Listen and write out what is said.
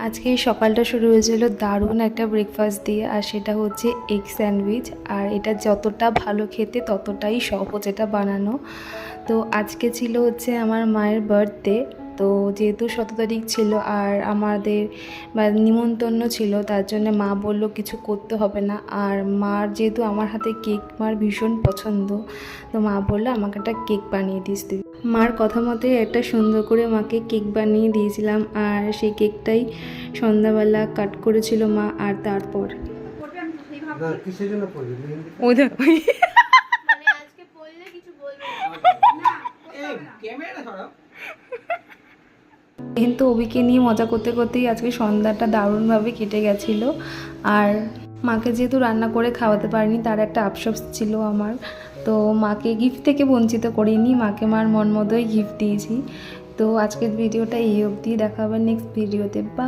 আজকে সকালটা শুরু হয়েছিল দারুণ একটা ব্রেকফাস্ট দিয়ে, আর সেটা হচ্ছে এগ স্যান্ডউইচ। আর এটা যতটা ভালো খেতে ততটাই সহজ এটা বানানো। তো আজকে ছিল হচ্ছে আমার মায়ের বার্থডে। তো যেহেতু 17 তারিখ ছিল আর আমাদের নিমন্ত্রণ ছিল, তার জন্য মা বলল কিছু করতে হবে না। আর মার যেহেতু আমার হাতে কেক মার ভীষণ পছন্দ, তো মা বললো আমাকে একটা কেক বানিয়ে দিস তুই। মার কথা মতে একটা সুন্দর করে মাকে কেক বানিয়ে দিয়েছিলাম, আর সেই কেকটাই সন্ধ্যাবেলা কাট করেছিল মা। আর তারপর ও দেখো কিন্তু অভিকে নিয়ে মজা করতে করতেই আজকে সন্ধ্যাটা দারুণভাবে কেটে গেছিলো। আর মাকে যেহেতু রান্না করে খাওয়াতে পারিনি, তার একটা আফসোস ছিল আমার। তো মাকে গিফট থেকে বঞ্চিত করিনি, মাকে মার মন মতোই গিফট দিয়েছি। তো আজকের ভিডিওটা এই অবধি, দেখা হবে নেক্সট ভিডিওতে। বা